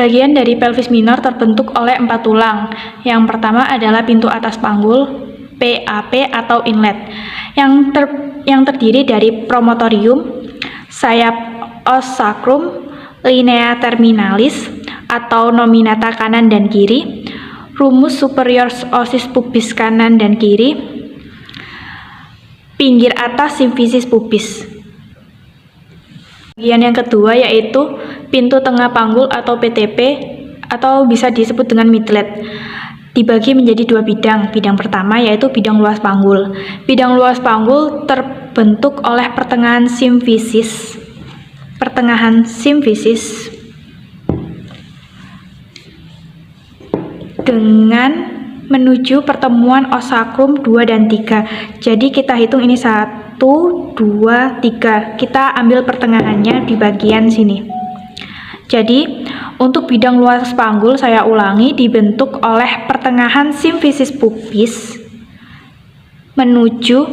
Bagian dari pelvis minor terbentuk oleh 4 tulang. Yang pertama adalah pintu atas panggul, PAP atau inlet, yang terdiri dari promotorium, sayap os sacrum, linea terminalis atau nominata kanan dan kiri, rumus superior osis pubis kanan dan kiri, pinggir atas simfisis pubis. Bagian yang kedua yaitu pintu tengah panggul atau PTP atau bisa disebut dengan midlet. Dibagi menjadi 2 bidang. Bidang pertama yaitu bidang luas panggul. Bidang luas panggul terbentuk oleh pertengahan simfisis dengan menuju pertemuan os sacrum 2 dan 3. Jadi kita hitung ini 1, 2, 3. Kita ambil pertengahannya di bagian sini. Jadi untuk bidang luas panggul, saya ulangi, dibentuk oleh pertengahan simfisis pubis menuju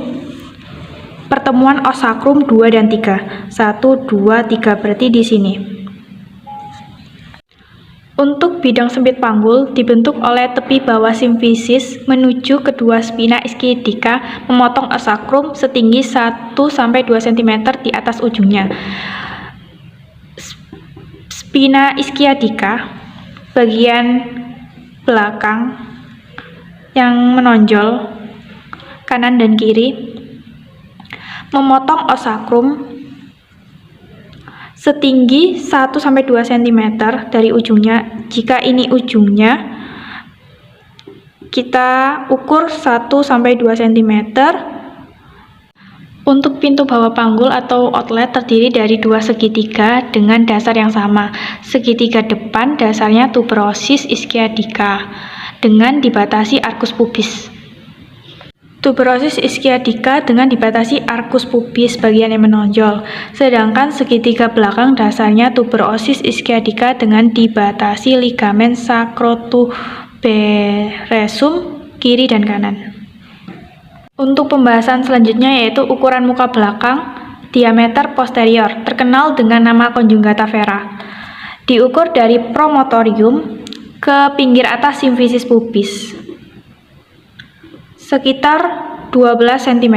pertemuan os sacrum 2 dan 3. 1, 2, 3 berarti di sini. Untuk bidang sempit panggul dibentuk oleh tepi bawah simfisis menuju kedua spina ischiadica memotong os sacrum setinggi 1-2 cm di atas ujungnya. Spina ischiadica bagian belakang yang menonjol kanan dan kiri memotong os sacrum setinggi 1-2 cm dari ujungnya. Jika ini ujungnya, kita ukur 1-2 cm. Untuk pintu bawah panggul atau outlet terdiri dari 2 segitiga dengan dasar yang sama. Segitiga depan dasarnya tuberosis ischiadica dengan dibatasi arcus pubis. Tuberosis ischiadica dengan dibatasi arcus pubis bagian yang menonjol, sedangkan segitiga belakang dasarnya tuberosis ischiadica dengan dibatasi ligamen sacrotuberosum kiri dan kanan. Untuk pembahasan selanjutnya yaitu ukuran muka belakang, diameter posterior, terkenal dengan nama conjugata vera. Diukur dari promotorium ke pinggir atas simfisis pubis sekitar 12 cm.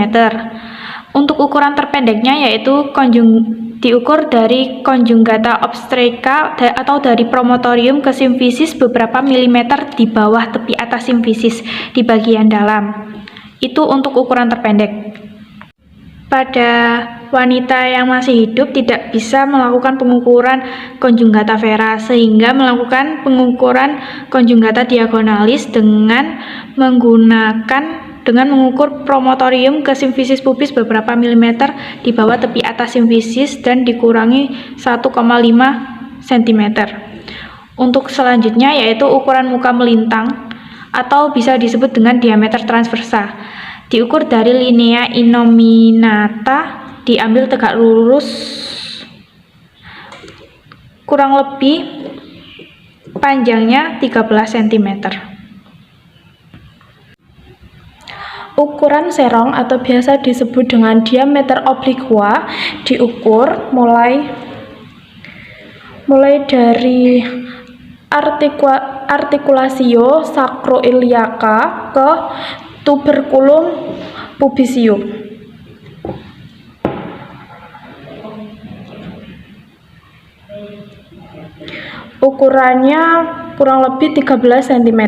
Untuk ukuran terpendeknya yaitu diukur dari conjugata obstetrica atau dari promotorium ke simfisis beberapa milimeter di bawah tepi atas simfisis di bagian dalam. Itu untuk ukuran terpendek. Pada wanita yang masih hidup tidak bisa melakukan pengukuran conjugata vera, sehingga melakukan pengukuran conjugata diagonalis dengan mengukur promotorium ke simfisis pubis beberapa milimeter di bawah tepi atas simfisis dan dikurangi 1,5 cm. Untuk selanjutnya yaitu ukuran muka melintang atau bisa disebut dengan diameter transversa. Diukur dari linea innominata, diambil tegak lurus kurang lebih panjangnya 13 cm. Ukuran serong atau biasa disebut dengan diameter obliqua diukur mulai dari articulatio sacroiliaca ke tuberculum pubisium. Ukurannya kurang lebih 13 cm.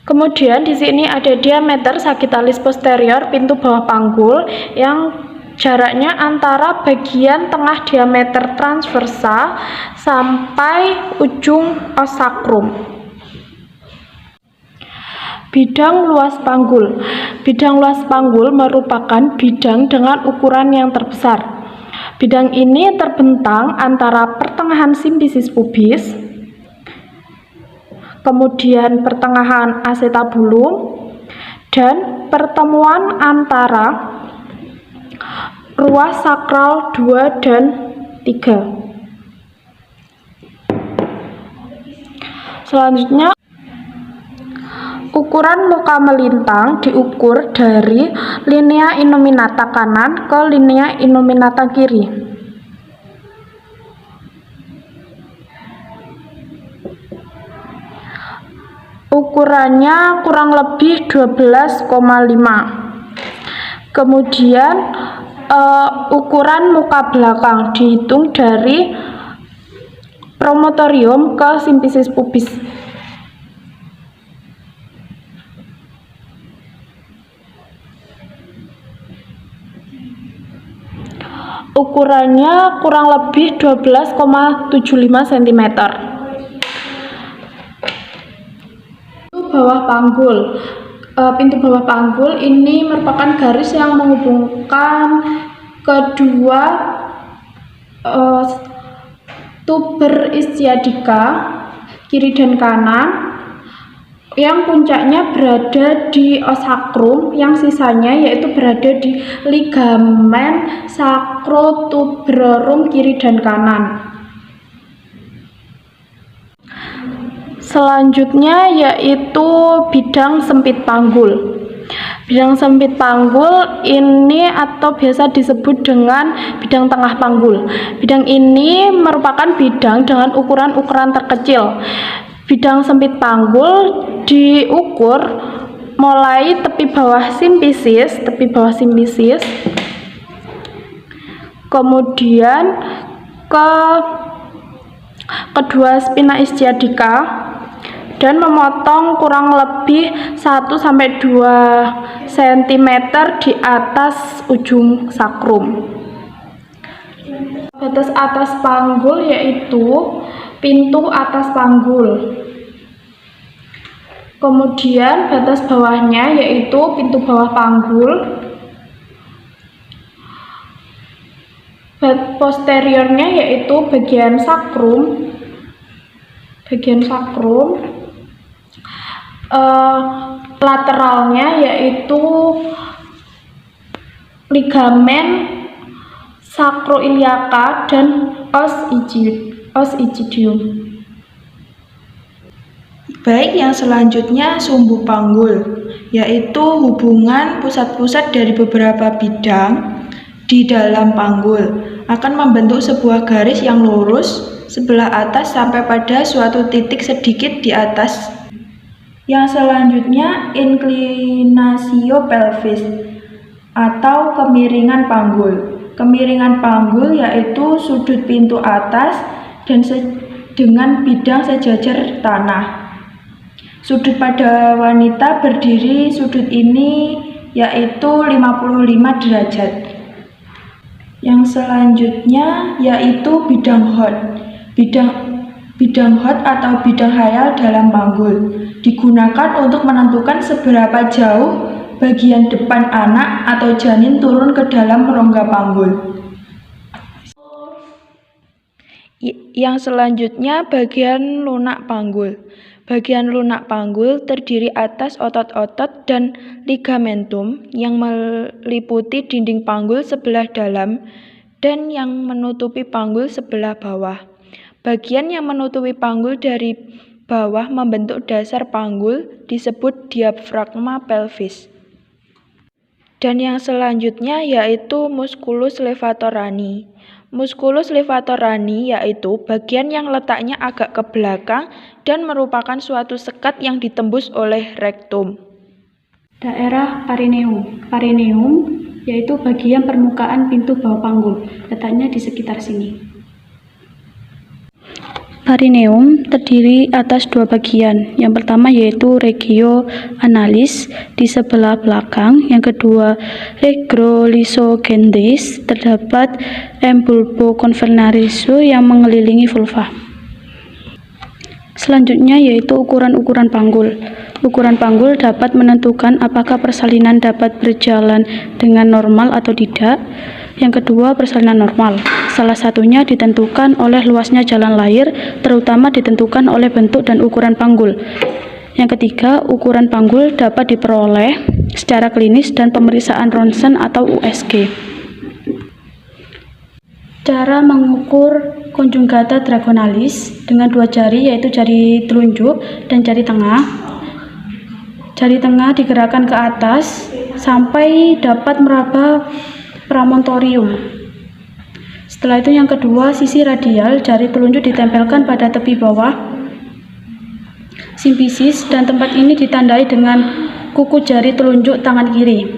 Kemudian di sini ada diameter sagittalis posterior pintu bawah panggul yang jaraknya antara bagian tengah diameter transversa sampai ujung os sacrum. Bidang luas panggul. Bidang luas panggul merupakan bidang dengan ukuran yang terbesar. Bidang ini terbentang antara pertengahan simfisis pubis, kemudian pertengahan acetabulum, dan pertemuan antara ruas sakral 2 dan 3. Selanjutnya, ukuran muka melintang diukur dari linea innominata kanan ke linea innominata kiri. ukurannya kurang lebih 12,5. Kemudian ukuran muka belakang dihitung dari promotorium ke simfisis pubis. Ukurannya kurang lebih 12,75 cm. Bawah panggul. Pintu bawah panggul ini merupakan garis yang menghubungkan kedua tuber istiadika kiri dan kanan, yang puncaknya berada di os sakrum, yang sisanya yaitu berada di ligamen sacrotuberorum kiri dan kanan. Selanjutnya yaitu bidang sempit panggul. Bidang sempit panggul ini atau biasa disebut dengan bidang tengah panggul. Bidang ini merupakan bidang dengan ukuran-ukuran terkecil. Bidang sempit panggul diukur mulai tepi bawah simfisis, kemudian ke kedua spina istiadika, dan memotong kurang lebih 1-2 cm di atas ujung sakrum. Batas atas panggul yaitu pintu atas panggul. Kemudian batas bawahnya yaitu pintu bawah panggul. Posteriornya yaitu bagian sakrum. Lateralnya yaitu ligamen sacroiliaca dan os igidium. Baik, yang selanjutnya sumbu panggul, yaitu hubungan pusat-pusat dari beberapa bidang di dalam panggul akan membentuk sebuah garis yang lurus sebelah atas sampai pada suatu titik sedikit di atas. Yang selanjutnya inclinatio pelvis atau kemiringan panggul. Kemiringan panggul yaitu sudut pintu atas dan dengan bidang sejajar tanah. Sudut pada wanita berdiri sudut ini yaitu 55 derajat. Yang selanjutnya yaitu bidang hot. Bidang hot atau bidang hayal dalam panggul digunakan untuk menentukan seberapa jauh bagian depan anak atau janin turun ke dalam rongga panggul. Yang selanjutnya bagian lunak panggul. Bagian lunak panggul terdiri atas otot-otot dan ligamentum yang meliputi dinding panggul sebelah dalam dan yang menutupi panggul sebelah bawah. Bagian yang menutupi panggul dari bawah membentuk dasar panggul disebut diafragma pelvis. Dan yang selanjutnya yaitu musculus levatorani. Musculus levatorani yaitu bagian yang letaknya agak ke belakang dan merupakan suatu sekat yang ditembus oleh rektum. Daerah perineum. Perineum yaitu bagian permukaan pintu bawah panggul, letaknya di sekitar sini. Perineum terdiri atas dua bagian. Yang pertama yaitu regio analis di sebelah belakang, yang kedua regio lysogentis, terdapat embulbo convernarisio yang mengelilingi vulva. Selanjutnya yaitu ukuran-ukuran panggul. Ukuran panggul dapat menentukan apakah persalinan dapat berjalan dengan normal atau tidak. Yang kedua, persalinan normal. Salah satunya ditentukan oleh luasnya jalan lahir, terutama ditentukan oleh bentuk dan ukuran panggul. Yang ketiga, ukuran panggul dapat diperoleh secara klinis dan pemeriksaan ronsen atau USG. Cara mengukur conjugata draconalis dengan dua jari, yaitu jari telunjuk dan jari tengah. Jari tengah digerakkan ke atas sampai dapat meraba promontorium. Setelah itu yang kedua, sisi radial jari telunjuk ditempelkan pada tepi bawah simfisis dan tempat ini ditandai dengan kuku jari telunjuk tangan kiri.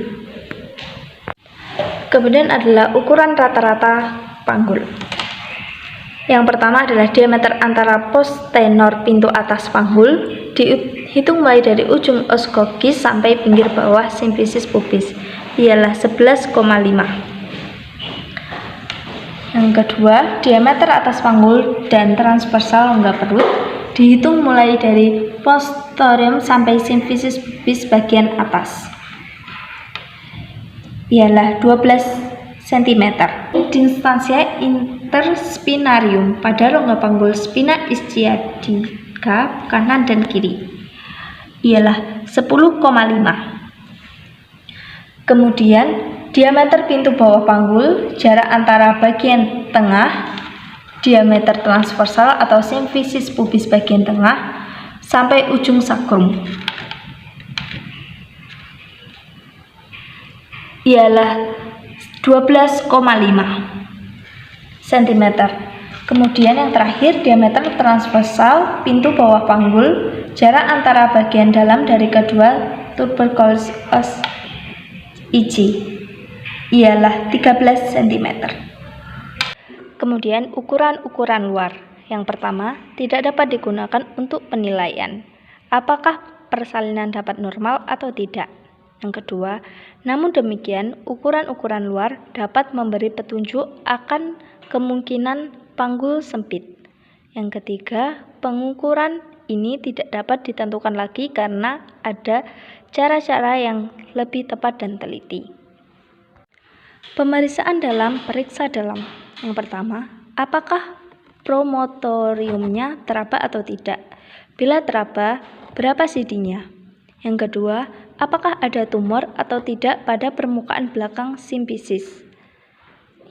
Kemudian adalah ukuran rata-rata panggul. Yang pertama adalah diameter antara pos tenor pintu atas panggul, dihitung mulai dari ujung oskogis sampai pinggir bawah simfisis pubis, ialah 11,5. Yang kedua, diameter atas panggul dan transversal rongga perut, dihitung mulai dari posterior sampai simfisis pubis bagian atas, ialah 12 cm. Distansia interspinarium pada rongga panggul spina ischiadica kanan dan kiri, ialah 10,5. Kemudian diameter pintu bawah panggul, jarak antara bagian tengah, diameter transversal atau simfisis pubis bagian tengah sampai ujung sakrum, ialah 12,5 cm. Kemudian yang terakhir, diameter transversal pintu bawah panggul, jarak antara bagian dalam dari kedua tuberculous IG, ialah 13 cm. Kemudian ukuran-ukuran luar. Yang pertama, tidak dapat digunakan untuk penilaian apakah persalinan dapat normal atau tidak. Yang kedua, namun demikian, ukuran-ukuran luar dapat memberi petunjuk akan kemungkinan panggul sempit. Yang ketiga, pengukuran ini tidak dapat ditentukan lagi karena ada cara-cara yang lebih tepat dan teliti. Pemeriksaan dalam periksa dalam. Yang pertama, apakah promotoriumnya teraba atau tidak? Bila teraba, berapa CD-nya? Yang kedua, apakah ada tumor atau tidak pada permukaan belakang simfisis?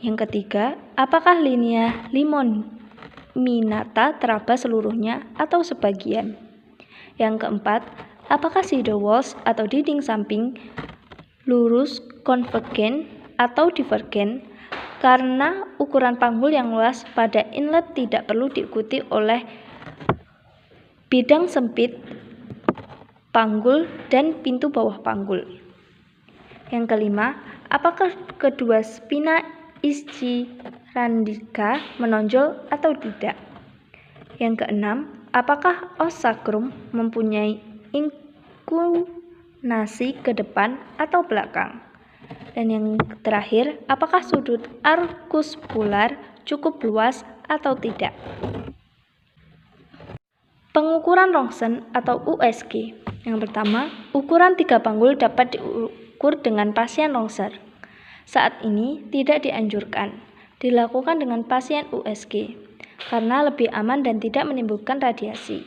Yang ketiga, apakah linea limonminata teraba seluruhnya atau sebagian? Yang keempat, apakah pseudowalls atau dinding samping lurus, konvergen, atau divergen? Karena ukuran panggul yang luas pada inlet tidak perlu diikuti oleh bidang sempit panggul dan pintu bawah panggul. Yang kelima, apakah kedua spina ischiadica menonjol atau tidak? Yang keenam, apakah os sacrum mempunyai inkunasi ke depan atau belakang? Dan yang terakhir, apakah sudut arcus pular cukup luas atau tidak? Pengukuran rongsen atau USG. Yang pertama, ukuran 3 panggul dapat diukur dengan pasien rongsen. Saat ini tidak dianjurkan dilakukan dengan pasien USG karena lebih aman dan tidak menimbulkan radiasi.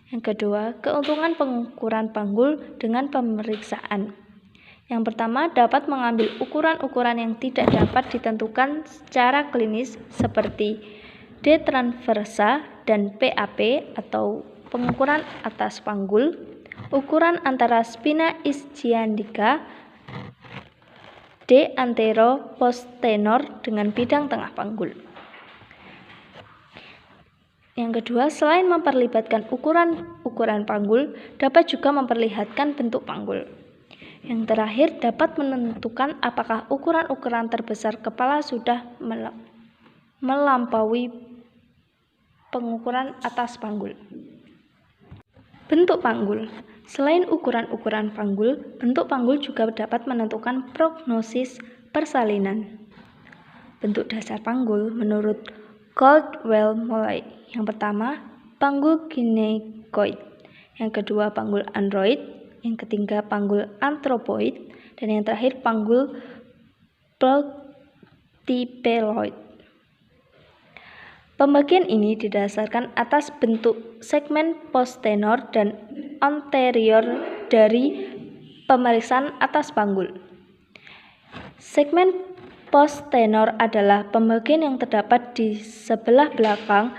Yang kedua, keuntungan pengukuran panggul dengan pemeriksaan. Yang pertama, dapat mengambil ukuran-ukuran yang tidak dapat ditentukan secara klinis seperti D transversa dan PAP atau pengukuran atas panggul, ukuran antara spina ischiadica, D antero postenor dengan bidang tengah panggul. Yang kedua, selain memperlihatkan ukuran-ukuran panggul, dapat juga memperlihatkan bentuk panggul. Yang terakhir, dapat menentukan apakah ukuran-ukuran terbesar kepala sudah melampaui pengukuran atas panggul. Bentuk panggul. Selain ukuran-ukuran panggul, bentuk panggul juga dapat menentukan prognosis persalinan. Bentuk dasar panggul menurut Caldwell-Mollay. Yang pertama, panggul gynecoid. Yang kedua, panggul android. Yang ketiga, panggul anthropoid. Dan yang terakhir, panggul platypeloid. Pembagian ini didasarkan atas bentuk segmen postenor dan anterior dari pemeriksaan atas panggul. Segmen postenor adalah pembagian yang terdapat di sebelah belakang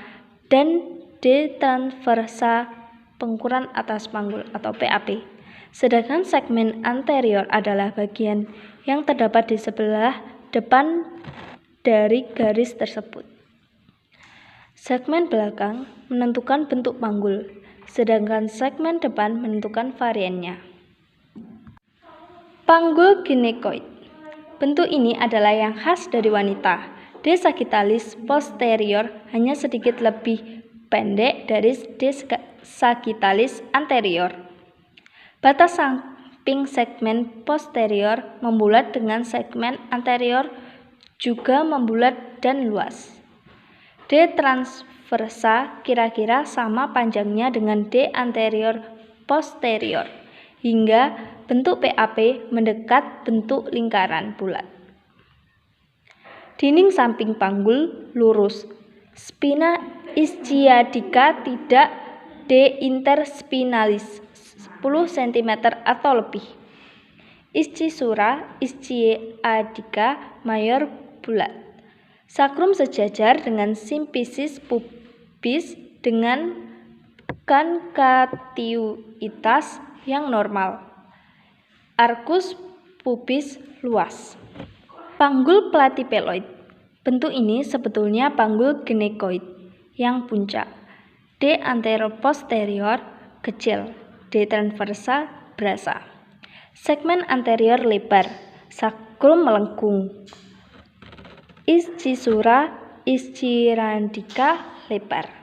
dan D transversa pengukuran atas panggul atau PAP. Sedangkan segmen anterior adalah bagian yang terdapat di sebelah depan dari garis tersebut. Segmen belakang menentukan bentuk panggul, sedangkan segmen depan menentukan variannya. Panggul ginekoid. Bentuk ini adalah yang khas dari wanita. D. sagittalis posterior hanya sedikit lebih pendek dari D. sagittalis anterior. Batas samping segmen posterior membulat dengan segmen anterior juga membulat dan luas. D. transversa kira-kira sama panjangnya dengan D. anterior posterior, hingga bentuk PAP mendekat bentuk lingkaran bulat. Dinding samping panggul lurus. Spina ischiadica tidak D. interspinalis 10 cm atau lebih. Ischisura ischiadica mayor bulat. Sakrum sejajar dengan simfisis pubis dengan kankatioitas yang normal. Arcus pubis luas. Panggul platypeloid. Bentuk ini sebetulnya panggul ginekoid yang puncak. D. anteroposterior kecil. D. transversa brasa. Segmen anterior lebar. Sakrum melengkung. Ischisura ischiadica lebar.